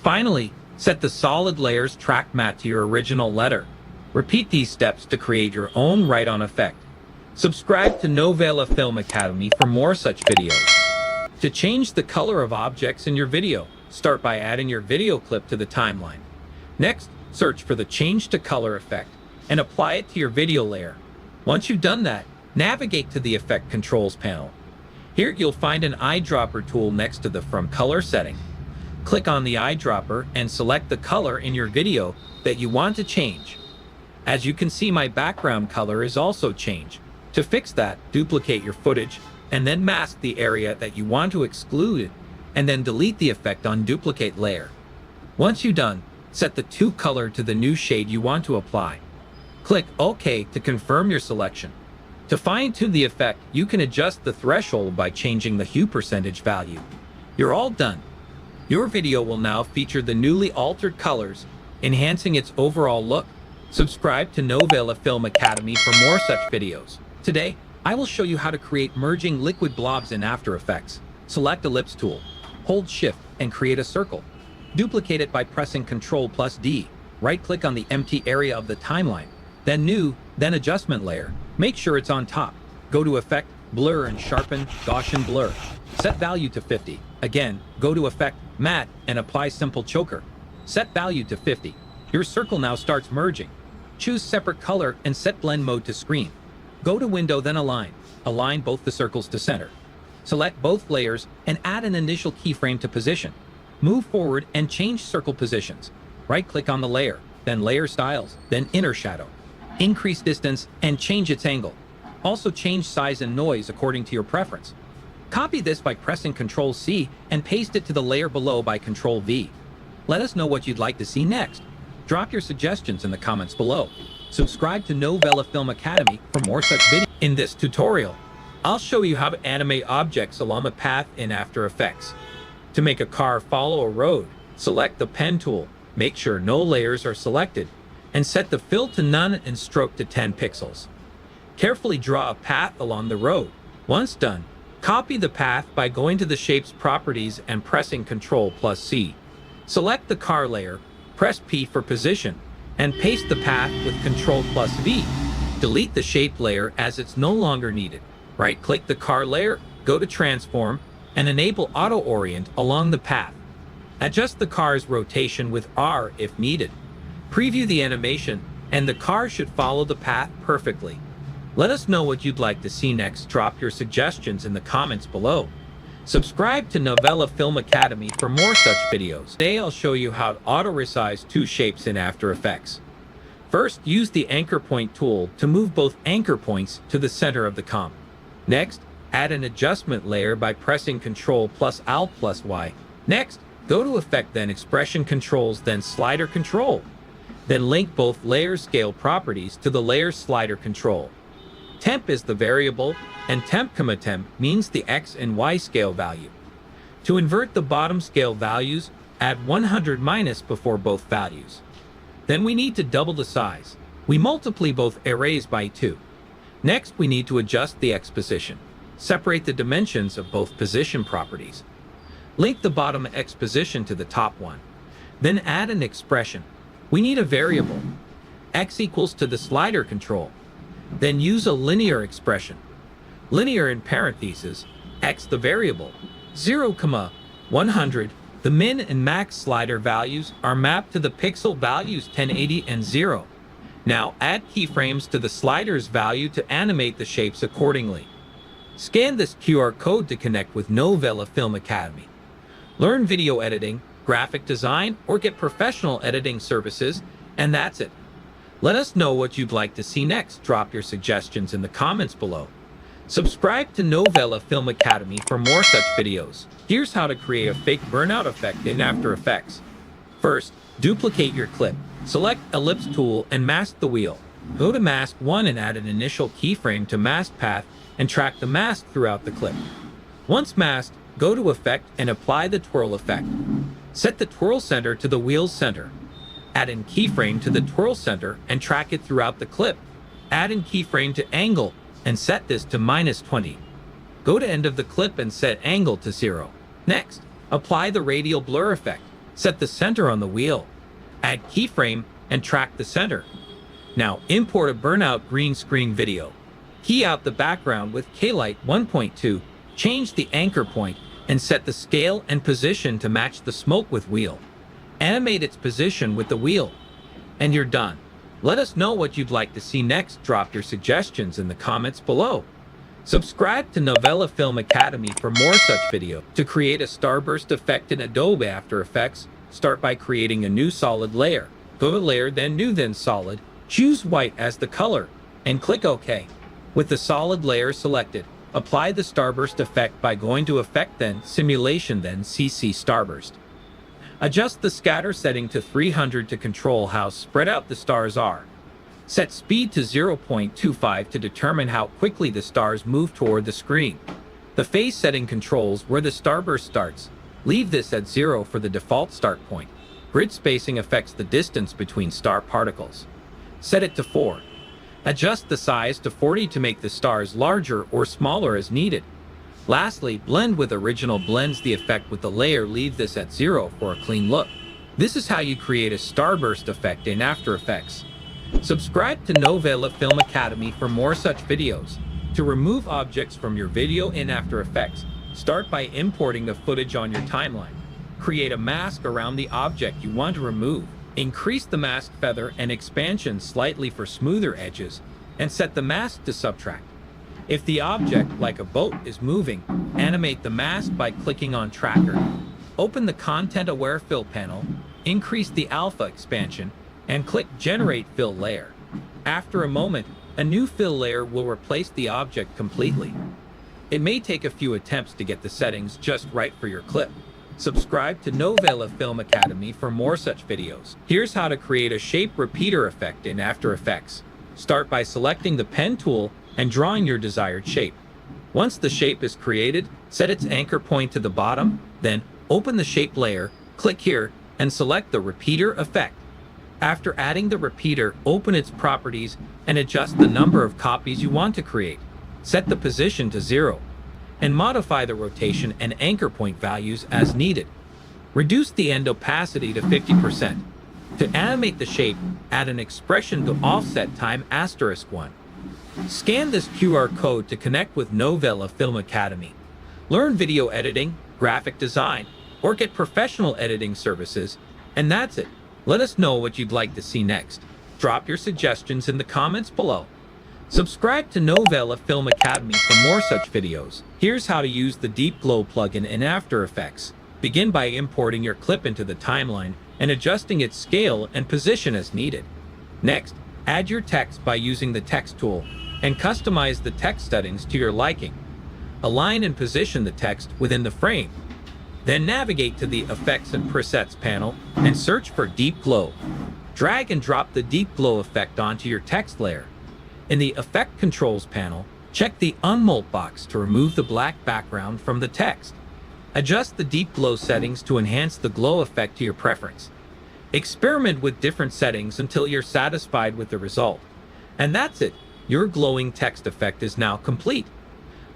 Speaker 1: Finally, set the solid layer's track matte to your original letter. Repeat these steps to create your own write-on effect. Subscribe to Novela Film Academy for more such videos. To change the color of objects in your video, start by adding your video clip to the timeline. Next, search for the Change to Color effect and apply it to your video layer. Once you've done that, navigate to the Effect Controls panel. Here you'll find an eyedropper tool next to the From Color setting. Click on the eyedropper and select the color in your video that you want to change. As you can see, my background color is also changed. To fix that, duplicate your footage and then mask the area that you want to exclude, and then delete the effect on Duplicate Layer. Once you're done, set the to color to the new shade you want to apply. Click OK to confirm your selection. To fine-tune the effect, you can adjust the threshold by changing the hue percentage value. You're all done. Your video will now feature the newly altered colors, enhancing its overall look. Subscribe to Novela Film Academy for more such videos. Today, I will show you how to create merging liquid blobs in After Effects. Select Ellipse tool, hold Shift, and create a circle. Duplicate it by pressing Ctrl+D. Right-click on the empty area of the timeline. Then New, then Adjustment layer. Make sure it's on top. Go to Effect, Blur and Sharpen, Gaussian Blur. Set value to 50. Again, go to Effect, Matte, and apply Simple Choker. Set value to 50. Your circle now starts merging. Choose Separate Color and set Blend Mode to Screen. Go to Window, then Align. Align both the circles to center. Select both layers and add an initial keyframe to position. Move forward and change circle positions. Right-click on the layer, then Layer Styles, then Inner Shadow. Increase distance and change its angle. Also change size and noise according to your preference. Copy this by pressing Ctrl+C and paste it to the layer below by Ctrl+V. Let us know what you'd like to see next. Drop your suggestions in the comments below. Subscribe to Novela Film Academy for more such videos. In this tutorial, I'll show you how to animate objects along a path in After Effects. To make a car follow a road, select the Pen tool, make sure no layers are selected, and set the Fill to None and Stroke to 10 pixels. Carefully draw a path along the road. Once done, copy the path by going to the Shape's properties and pressing Ctrl+C. Select the car layer, press P for position, and paste the path with Ctrl+V. Delete the shape layer as it's no longer needed. Right-click the car layer, go to Transform, and enable Auto Orient along the path. Adjust the car's rotation with R if needed. Preview the animation, and the car should follow the path perfectly. Let us know what you'd like to see next. Drop your suggestions in the comments below. Subscribe to Novela Film Academy for more such videos. Today I'll show you how to auto-resize two shapes in After Effects. First, use the Anchor Point tool to move both anchor points to the center of the comp. Next, add an adjustment layer by pressing Ctrl+Alt+Y. Next, go to Effect, then Expression Controls, then Slider Control. Then link both layer scale properties to the layer slider control. Temp is the variable, and temp, temp means the X and Y scale value. To invert the bottom scale values, add 100- before both values. Then we need to double the size. We multiply both arrays by 2. Next, we need to adjust the X position. Separate the dimensions of both position properties. Link the bottom X position to the top one. Then add an expression. We need a variable, X equals to the slider control. Then use a linear expression. Linear in parentheses, X the variable, 0, 100. The min and max slider values are mapped to the pixel values 1080 and 0. Now add keyframes to the slider's value to animate the shapes accordingly. Scan this QR code to connect with Novela Film Academy. Learn video editing, graphic design, or get professional editing services, and that's it. Let us know what you'd like to see next. Drop your suggestions in the comments below. Subscribe to Novela Film Academy for more such videos. Here's how to create a fake burnout effect in After Effects. First, duplicate your clip. Select Ellipse tool and mask the wheel. Go to Mask 1 and add an initial keyframe to mask path and track the mask throughout the clip. Once masked, go to Effect and apply the twirl effect. Set the twirl center to the wheel's center. Add in keyframe to the twirl center and track it throughout the clip. Add in keyframe to angle and set this to -20. Go to end of the clip and set angle to 0. Next, apply the radial blur effect. Set the center on the wheel. Add keyframe and track the center. Now import a burnout green screen video. Key out the background with K-Light 1.2. Change the anchor point and set the scale and position to match the smoke with wheel. Animate its position with the wheel. And you're done. Let us know what you'd like to see next. Drop your suggestions in the comments below. Subscribe to Novela Film Academy for more such videos. To create a starburst effect in Adobe After Effects, start by creating a new solid layer. Go to Layer, then New, then Solid. Choose white as the color, and click OK. With the solid layer selected, apply the starburst effect by going to Effect, then Simulation, then CC Starburst. Adjust the scatter setting to 300 to control how spread out the stars are. Set speed to 0.25 to determine how quickly the stars move toward the screen. The phase setting controls where the starburst starts. Leave this at 0 for the default start point. Grid spacing affects the distance between star particles. set it to 4. Adjust the size to 40 to make the stars larger or smaller as needed. Lastly, blend with original blends the effect with the layer. Leave this at 0 for a clean look. This is how you create a starburst effect in After Effects. Subscribe to Novela Film Academy for more such videos. To remove objects from your video in After Effects, start by importing the footage on your timeline. Create a mask around the object you want to remove. Increase the mask feather and expansion slightly for smoother edges, and set the mask to subtract. If the object, like a boat, is moving, animate the mask by clicking on Tracker. Open the Content-Aware Fill panel, increase the alpha expansion, and click Generate Fill Layer. After a moment, a new fill layer will replace the object completely. It may take a few attempts to get the settings just right for your clip. Subscribe to Novela Film Academy for more such videos. Here's how to create a shape repeater effect in After Effects. Start by selecting the pen tool and drawing your desired shape. Once the shape is created, set its anchor point to the bottom, then open the shape layer, click here, and select the repeater effect. After adding the repeater, open its properties and adjust the number of copies you want to create. Set the position to 0, and modify the rotation and anchor point values as needed. Reduce the end opacity to 50%. To animate the shape, add an expression to offset time *1. Scan this QR code to connect with Novela Film Academy. Learn video editing, graphic design, or get professional editing services. And that's it. Let us know what you'd like to see next. Drop your suggestions in the comments below. Subscribe to Novela Film Academy for more such videos. Here's how to use the Deep Glow plugin in After Effects. Begin by importing your clip into the timeline and adjusting its scale and position as needed. Next, add your text by using the text tool and customize the text settings to your liking. Align and position the text within the frame. Then navigate to the Effects and Presets panel and search for Deep Glow. Drag and drop the Deep Glow effect onto your text layer. In the Effect Controls panel, check the Unmold box to remove the black background from the text. Adjust the Deep Glow settings to enhance the glow effect to your preference. Experiment with different settings until you're satisfied with the result. And that's it. Your glowing text effect is now complete.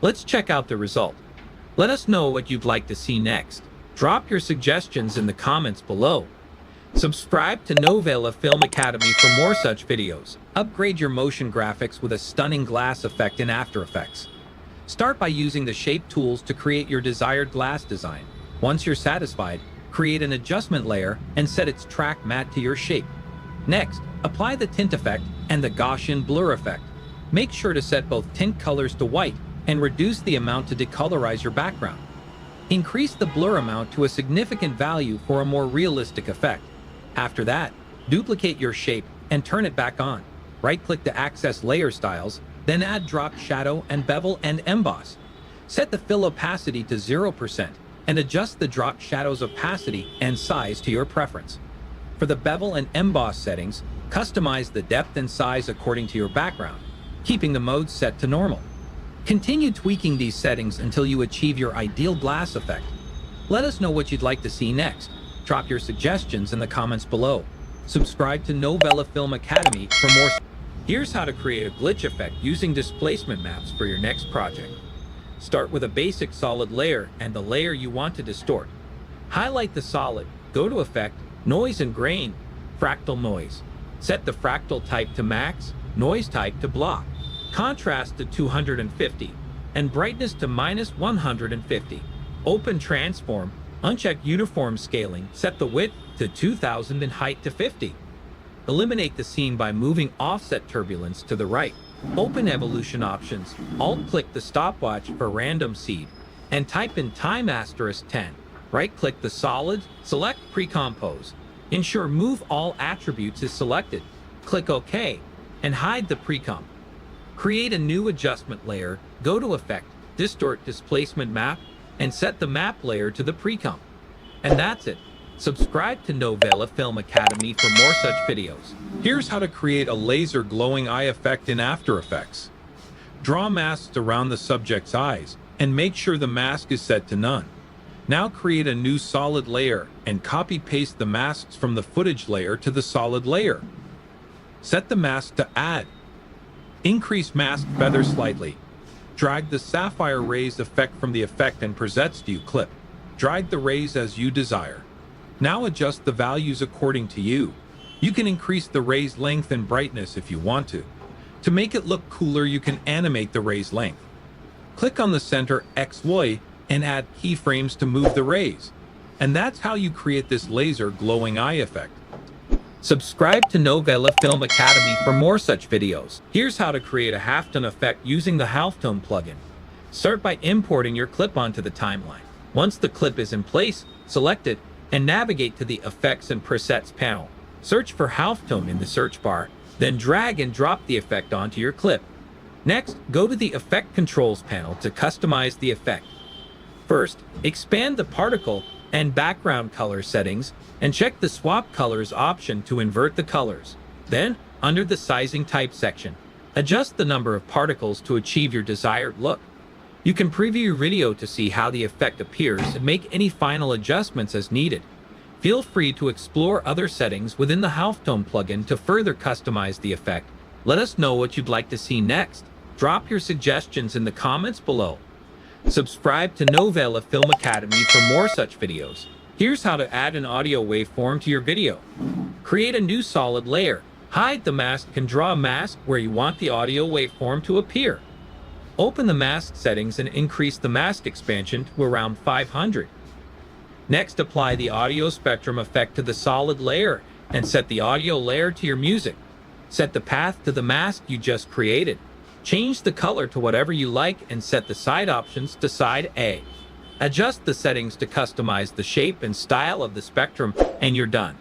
Speaker 1: Let's check out the result. Let us know what you'd like to see next. Drop your suggestions in the comments below. Subscribe to Novela Film Academy for more such videos. Upgrade your motion graphics with a stunning glass effect in After Effects. Start by using the shape tools to create your desired glass design. Once you're satisfied, create an adjustment layer and set its track matte to your shape. Next, apply the tint effect and the Gaussian blur effect. Make sure to set both tint colors to white and reduce the amount to decolorize your background. Increase the blur amount to a significant value for a more realistic effect. After that, duplicate your shape and turn it back on. Right-click to access layer styles, then add drop shadow and bevel and emboss. Set the fill opacity to 0% and adjust the drop shadow's opacity and size to your preference. For the bevel and emboss settings, customize the depth and size according to your background, keeping the modes set to normal. Continue tweaking these settings until you achieve your ideal glass effect. Let us know what you'd like to see next. Drop your suggestions in the comments below. Subscribe to Novela Film Academy for more. Here's how to create a glitch effect using displacement maps for your next project. Start with a basic solid layer and the layer you want to distort. Highlight the solid, go to Effect, Noise and Grain, Fractal Noise. Set the fractal type to max, noise type to block, contrast to 250, and brightness to -150. Open Transform, uncheck Uniform Scaling, set the width to 2000 and height to 50. Eliminate the scene by moving Offset Turbulence to the right. Open Evolution Options, Alt-click the stopwatch for Random Seed, and type in Time *10. Right-click the solid, select Pre-Compose. Ensure Move All Attributes is selected. Click OK, and hide the pre-comp. Create a new adjustment layer, go to Effect, Distort Displacement Map, and set the map layer to the pre-comp. And that's it. Subscribe to Novela Film Academy for more such videos.
Speaker 2: Here's how to create a laser glowing eye effect in After Effects. Draw masks around the subject's eyes and make sure the mask is set to none. Now create a new solid layer and copy-paste the masks from the footage layer to the solid layer. Set the mask to add. Increase mask feather slightly. Drag the sapphire rays effect from the effect and presets to you clip. Drag the rays as you desire. Now adjust the values according to you. You can increase the ray's length and brightness if you want to. To make it look cooler, you can animate the ray's length. Click on the center XY and add keyframes to move the rays. And that's how you create this laser glowing eye effect.
Speaker 1: Subscribe to Novela Film Academy for more such videos. Here's how to create a halftone effect using the halftone plugin. Start by importing your clip onto the timeline. Once the clip is in place, select it and navigate to the Effects and Presets panel. Search for halftone in the search bar, then drag and drop the effect onto your clip. Next, go to the Effect Controls panel to customize the effect. First, expand the particle and background color settings and check the Swap Colors option to invert the colors. Then, under the Sizing Type section, adjust the number of particles to achieve your desired look. You can preview your video to see how the effect appears and make any final adjustments as needed. Feel free to explore other settings within the halftone plugin to further customize the effect. Let us know what you'd like to see next. Drop your suggestions in the comments below. Subscribe to Novela Film Academy for more such videos. Here's how to add an audio waveform to your video. Create a new solid layer. Hide the mask and draw a mask where you want the audio waveform to appear. Open the mask settings and increase the mask expansion to around 500. Next, apply the audio spectrum effect to the solid layer and set the audio layer to your music. Set the path to the mask you just created. Change the color to whatever you like and set the side options to side A. Adjust the settings to customize the shape and style of the spectrum, and you're done.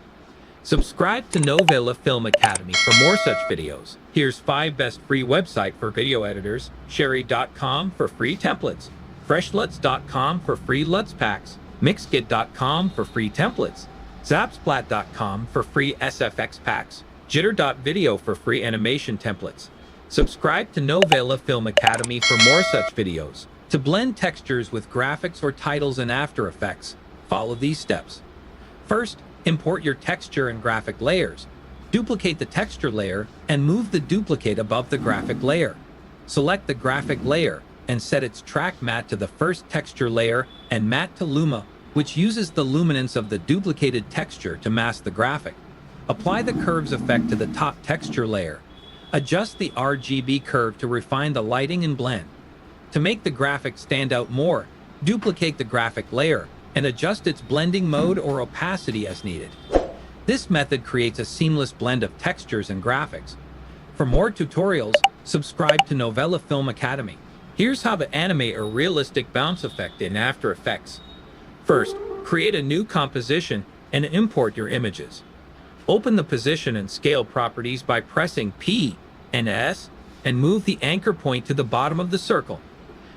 Speaker 1: Subscribe to Novela Film Academy for more such videos. Here's 5 best free website for video editors: Sherry.com for free templates, FreshLuts.com for free LUTs packs, Mixkit.com for free templates, Zapsplat.com for free SFX packs, Jitter.video for free animation templates. Subscribe to Novela Film Academy for more such videos. To blend textures with graphics or titles in After Effects, follow these steps. First, import your texture and graphic layers. Duplicate the texture layer and move the duplicate above the graphic layer. Select the graphic layer and set its track matte to the first texture layer and matte to Luma, which uses the luminance of the duplicated texture to mask the graphic. Apply the curves effect to the top texture layer. Adjust the RGB curve to refine the lighting and blend. To make the graphic stand out more, duplicate the graphic layer and adjust its blending mode or opacity as needed. This method creates a seamless blend of textures and graphics. For more tutorials, subscribe to Novela Film Academy. Here's how to animate a realistic bounce effect in After Effects. First, create a new composition and import your images. Open the position and scale properties by pressing P and S and move the anchor point to the bottom of the circle.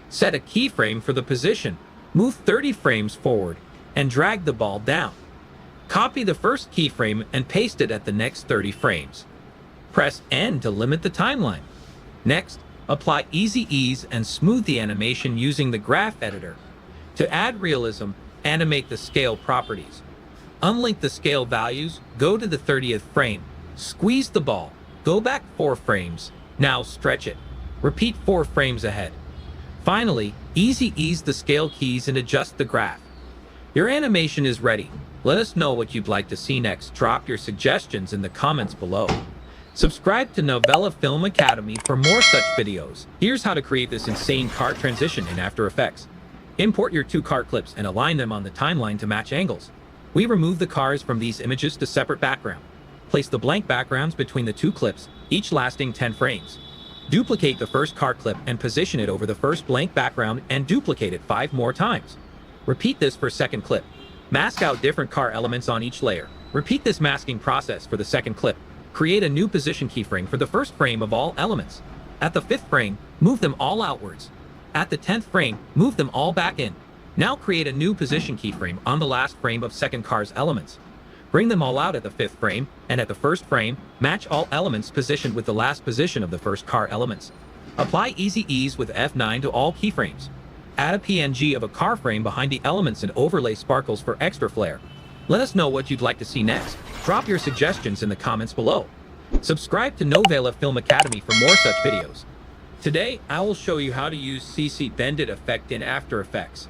Speaker 1: Set a keyframe for the position. Move 30 frames forward and drag the ball down. Copy the first keyframe and paste it at the next 30 frames. Press N to limit the timeline. Next, apply Easy Ease and smooth the animation using the graph editor. To add realism, animate the scale properties. Unlink the scale values, go to the 30th frame, squeeze the ball, go back 4 frames, now stretch it. Repeat 4 frames ahead. Finally, Easy Ease the scale keys and adjust the graph. Your animation is ready. Let us know what you'd like to see next. Drop your suggestions in the comments below. Subscribe to Novela Film Academy for more such videos. Here's how to create this insane car transition in After Effects. Import your 2 car clips and align them on the timeline to match angles. We remove the cars from these images to separate background. Place the blank backgrounds between the 2 clips, each lasting 10 frames. Duplicate the first car clip and position it over the first blank background and duplicate it 5 more times. Repeat this for second clip. Mask out different car elements on each layer. Repeat this masking process for the second clip. Create a new position keyframe for the first frame of all elements. At the 5th frame, move them all outwards. At the 10th frame, move them all back in. Now create a new position keyframe on the last frame of second car's elements. Bring them all out at the 5th frame, and at the 1st frame, match all elements positioned with the last position of the first car elements. Apply Easy Ease with F9 to all keyframes. Add a PNG of a car frame behind the elements and overlay sparkles for extra flair. Let us know what you'd like to see next. Drop your suggestions in the comments below. Subscribe to Novela Film Academy for more such videos. Today, I will show you how to use CC Bendit effect in After Effects.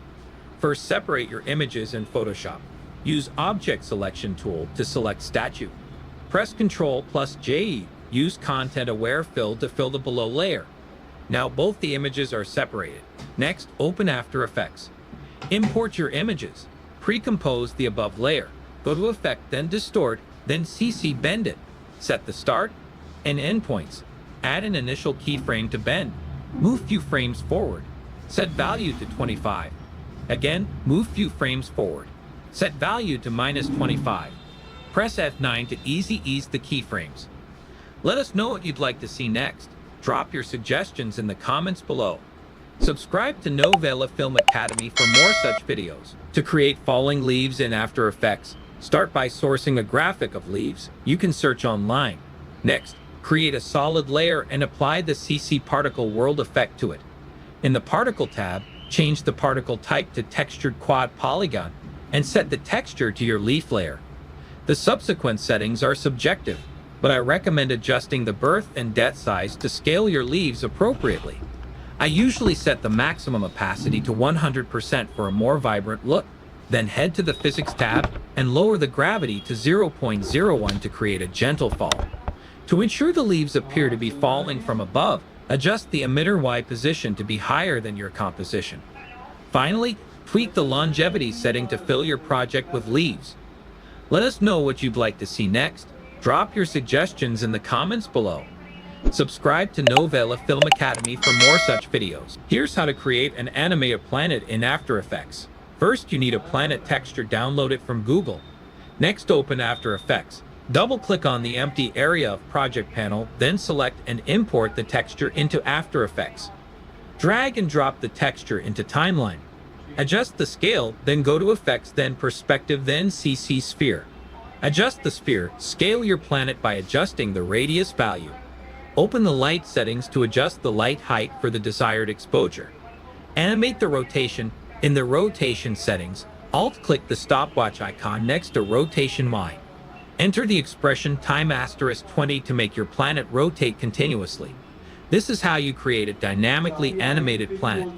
Speaker 1: First, separate your images in Photoshop. Use Object Selection tool to select statue. Press Ctrl plus J. Use Content Aware Fill to fill the below layer. Now both the images are separated. Next, open After Effects. Import your images. Pre-compose the above layer. Go to Effect, then Distort, then CC Bendit. Set the start and end points. Add an initial keyframe to bend. Move few frames forward. Set value to 25. Again, move few frames forward. Set value to -25. Press F9 to ease the keyframes. Let us know what you'd like to see next. Drop your suggestions in the comments below. Subscribe to Novela Film Academy for more such videos. To create falling leaves in After Effects, start by sourcing a graphic of leaves. You can search online. Next, create a solid layer and apply the CC Particle World effect to it. In the Particle tab, change the particle type to Textured Quad Polygon and set the texture to your leaf layer. The subsequent settings are subjective, but I recommend adjusting the birth and death size to scale your leaves appropriately. I usually set the maximum opacity to 100% for a more vibrant look. Then head to the Physics tab and lower the gravity to 0.01 to create a gentle fall. To ensure the leaves appear to be falling from above, adjust the emitter Y position to be higher than your composition. Finally, tweak the longevity setting to fill your project with leaves. Let us know what you'd like to see next. Drop your suggestions in the comments below. Subscribe to Novela Film Academy for more such videos. Here's how to create and animate a planet in After Effects. First, you need a planet texture. Download it from Google. Next, open After Effects. Double-click on the empty area of Project panel, then select and import the texture into After Effects. Drag and drop the texture into Timeline. Adjust the scale, then go to Effects, then Perspective, then CC Sphere. Adjust the sphere. Scale your planet by adjusting the radius value. Open the light settings to adjust the light height for the desired exposure. Animate the rotation. In the rotation settings, alt-click the stopwatch icon next to Rotation Y. Enter the expression time *20 to make your planet rotate continuously. This is how you create a dynamically animated planet.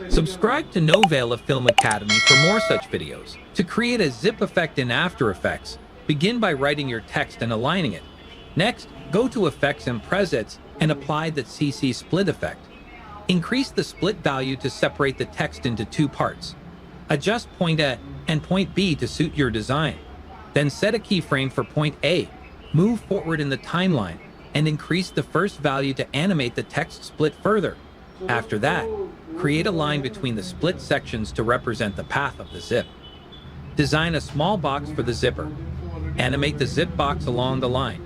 Speaker 1: Subscribe to Novela Film Academy for more such videos. To create a zip effect in After Effects, begin by writing your text and aligning it. Next, go to Effects and Presets and apply the CC Split effect. Increase the split value to separate the text into two parts. Adjust point A and point B to suit your design. Then set a keyframe for point A. Move forward in the timeline and increase the first value to animate the text split further. After that, create a line between the split sections to represent the path of the zip. Design a small box for the zipper. Animate the zip box along the line,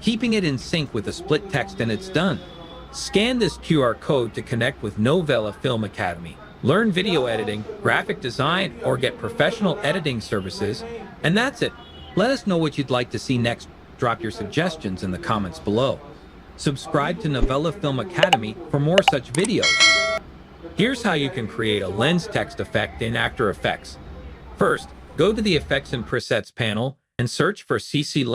Speaker 1: keeping it in sync with the split text, and it's done. Scan this QR code to connect with Novela Film Academy. Learn video editing, graphic design, or get professional editing services. And that's it. Let us know what you'd like to see next. Drop your suggestions in the comments below. Subscribe to Novela Film Academy for more such videos. Here's how you can create a lens text effect in After Effects. First, go to the Effects and Presets panel and search for CC Lens.